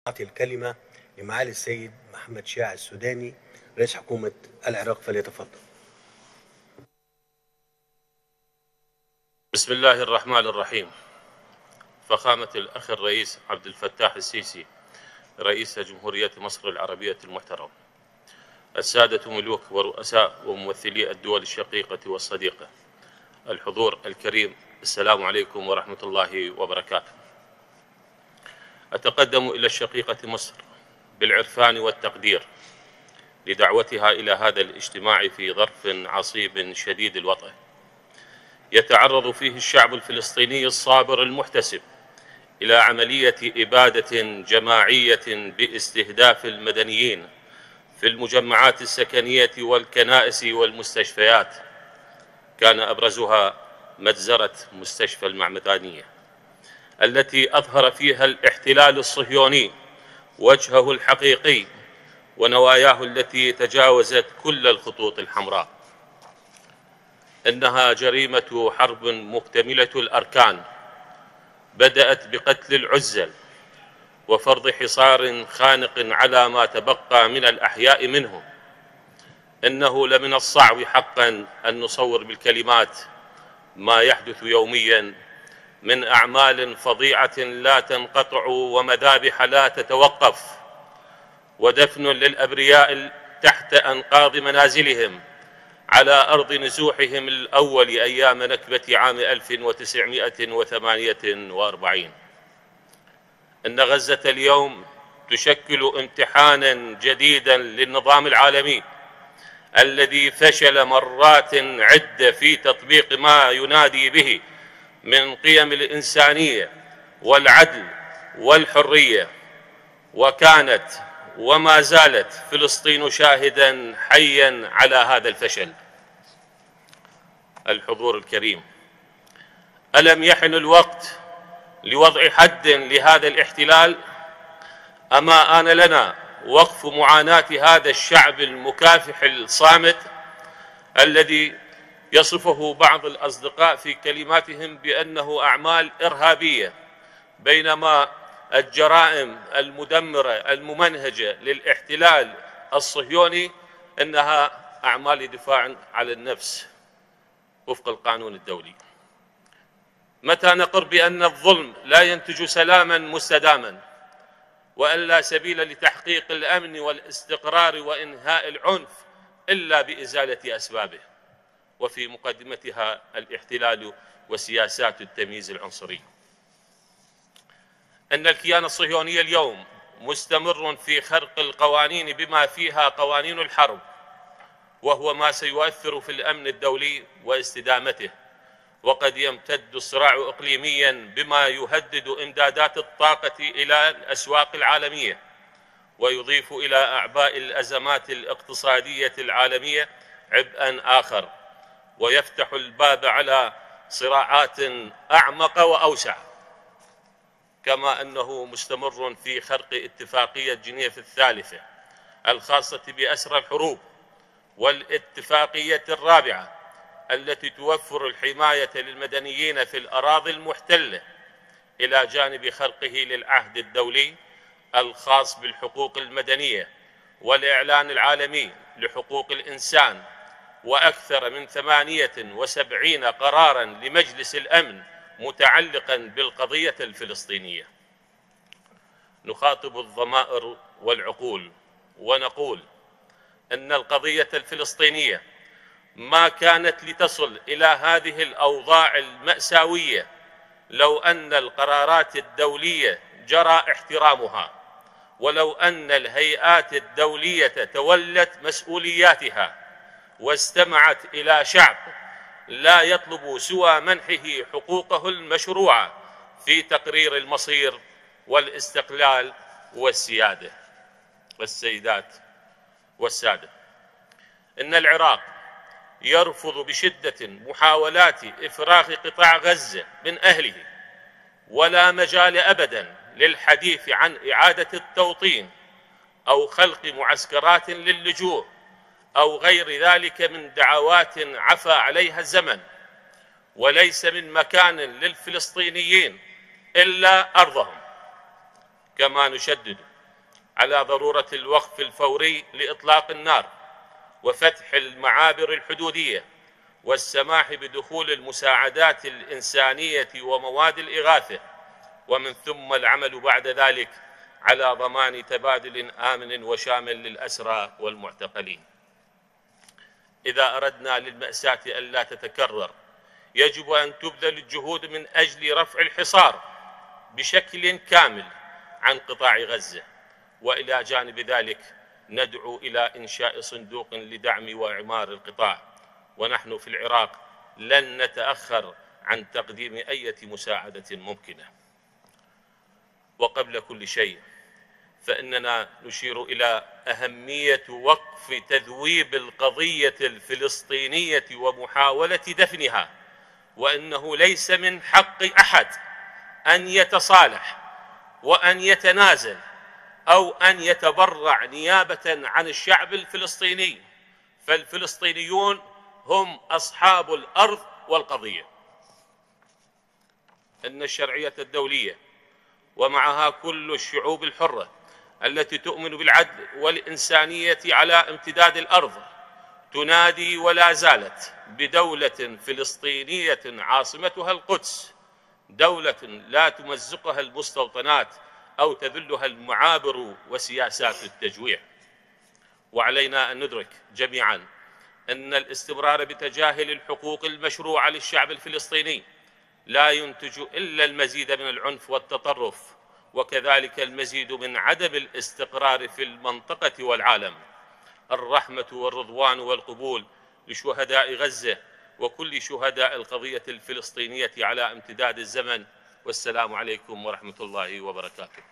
أعطي الكلمة لمعالي السيد محمد شياع السوداني رئيس حكومة العراق، فليتفضل. بسم الله الرحمن الرحيم. فخامة الأخ الرئيس عبد الفتاح السيسي رئيس جمهورية مصر العربية المحترم، السادة ملوك ورؤساء وممثلي الدول الشقيقة والصديقة، الحضور الكريم، السلام عليكم ورحمة الله وبركاته. أتقدم إلى الشقيقة مصر بالعرفان والتقدير لدعوتها إلى هذا الاجتماع في ظرف عصيب شديد الوطأ يتعرض فيه الشعب الفلسطيني الصابر المحتسب إلى عملية إبادة جماعية باستهداف المدنيين في المجمعات السكنية والكنائس والمستشفيات، كان أبرزها مجزرة مستشفى المعمدانية التي أظهر فيها الاحتلال الصهيوني وجهه الحقيقي ونواياه التي تجاوزت كل الخطوط الحمراء. إنها جريمة حرب مكتملة الأركان بدأت بقتل العزل وفرض حصار خانق على ما تبقى من الأحياء منهم. إنه لمن الصعب حقا أن نصور بالكلمات ما يحدث يوميا من أعمال فظيعة لا تنقطع ومذابح لا تتوقف، ودفن للأبرياء تحت أنقاض منازلهم على أرض نزوحهم الأول أيام نكبة عام 1948. إن غزة اليوم تشكل امتحانا جديدا للنظام العالمي الذي فشل مرات عدة في تطبيق ما ينادي به من قيم الإنسانية والعدل والحرية، وكانت وما زالت فلسطين شاهدا حيا على هذا الفشل. الحضور الكريم، ألم يحن الوقت لوضع حد لهذا الاحتلال؟ أما آن لنا وقف معاناة هذا الشعب المكافح الصامت الذي يصفه بعض الأصدقاء في كلماتهم بأنه أعمال إرهابية، بينما الجرائم المدمرة الممنهجة للاحتلال الصهيوني إنها أعمال دفاع عن النفس وفق القانون الدولي. متى نقر بأن الظلم لا ينتج سلاما مستداما، وأن لا سبيل لتحقيق الأمن والاستقرار وإنهاء العنف إلا بإزالة أسبابه، وفي مقدمتها الاحتلال وسياسات التمييز العنصري. أن الكيان الصهيوني اليوم مستمر في خرق القوانين بما فيها قوانين الحرب، وهو ما سيؤثر في الأمن الدولي واستدامته، وقد يمتد الصراع إقليميا بما يهدد إمدادات الطاقة إلى الأسواق العالمية، ويضيف إلى أعباء الأزمات الاقتصادية العالمية عبئا آخر، ويفتح الباب على صراعات أعمق وأوسع. كما أنه مستمر في خرق اتفاقية جنيف الثالثة الخاصة بأسرى الحروب، والاتفاقية الرابعة التي توفر الحماية للمدنيين في الأراضي المحتلة، إلى جانب خرقه للعهد الدولي الخاص بالحقوق المدنية والإعلان العالمي لحقوق الإنسان، وأكثر من 78 قراراً لمجلس الأمن متعلقاً بالقضية الفلسطينية. نخاطب الضمائر والعقول ونقول إن القضية الفلسطينية ما كانت لتصل إلى هذه الأوضاع المأساوية لو أن القرارات الدولية جرى احترامها، ولو أن الهيئات الدولية تولت مسؤولياتها واستمعت إلى شعب لا يطلب سوى منحه حقوقه المشروعة في تقرير المصير والاستقلال والسيادة. والسيدات والسادة، إن العراق يرفض بشدة محاولات إفراغ قطاع غزة من أهله، ولا مجال أبدا للحديث عن إعادة التوطين أو خلق معسكرات للجوء أو غير ذلك من دعوات عفى عليها الزمن. وليس من مكان للفلسطينيين إلا أرضهم. كما نشدد على ضرورة الوقف الفوري لإطلاق النار وفتح المعابر الحدودية والسماح بدخول المساعدات الإنسانية ومواد الإغاثة، ومن ثم العمل بعد ذلك على ضمان تبادل آمن وشامل للأسرى والمعتقلين. إذا أردنا للمأساة ألا تتكرر يجب أن تبذل الجهود من أجل رفع الحصار بشكل كامل عن قطاع غزة، وإلى جانب ذلك ندعو إلى إنشاء صندوق لدعم وإعمار القطاع، ونحن في العراق لن نتأخر عن تقديم أي مساعدة ممكنة. وقبل كل شيء فإننا نشير إلى أهمية وقف تذويب القضية الفلسطينية ومحاولة دفنها، وأنه ليس من حق أحد أن يتصالح وأن يتنازل أو أن يتبرع نيابة عن الشعب الفلسطيني، فالفلسطينيون هم أصحاب الأرض والقضية. إن الشرعية الدولية ومعها كل الشعوب الحرة التي تؤمن بالعدل والإنسانية على امتداد الأرض تنادي ولا زالت بدولة فلسطينية عاصمتها القدس، دولة لا تمزقها المستوطنات أو تذلها المعابر وسياسات التجويع. وعلينا أن ندرك جميعا أن الاستمرار بتجاهل الحقوق المشروعة للشعب الفلسطيني لا ينتج إلا المزيد من العنف والتطرف، وكذلك المزيد من عدم الاستقرار في المنطقة والعالم. الرحمة والرضوان والقبول لشهداء غزة وكل شهداء القضية الفلسطينية على امتداد الزمن، والسلام عليكم ورحمة الله وبركاته.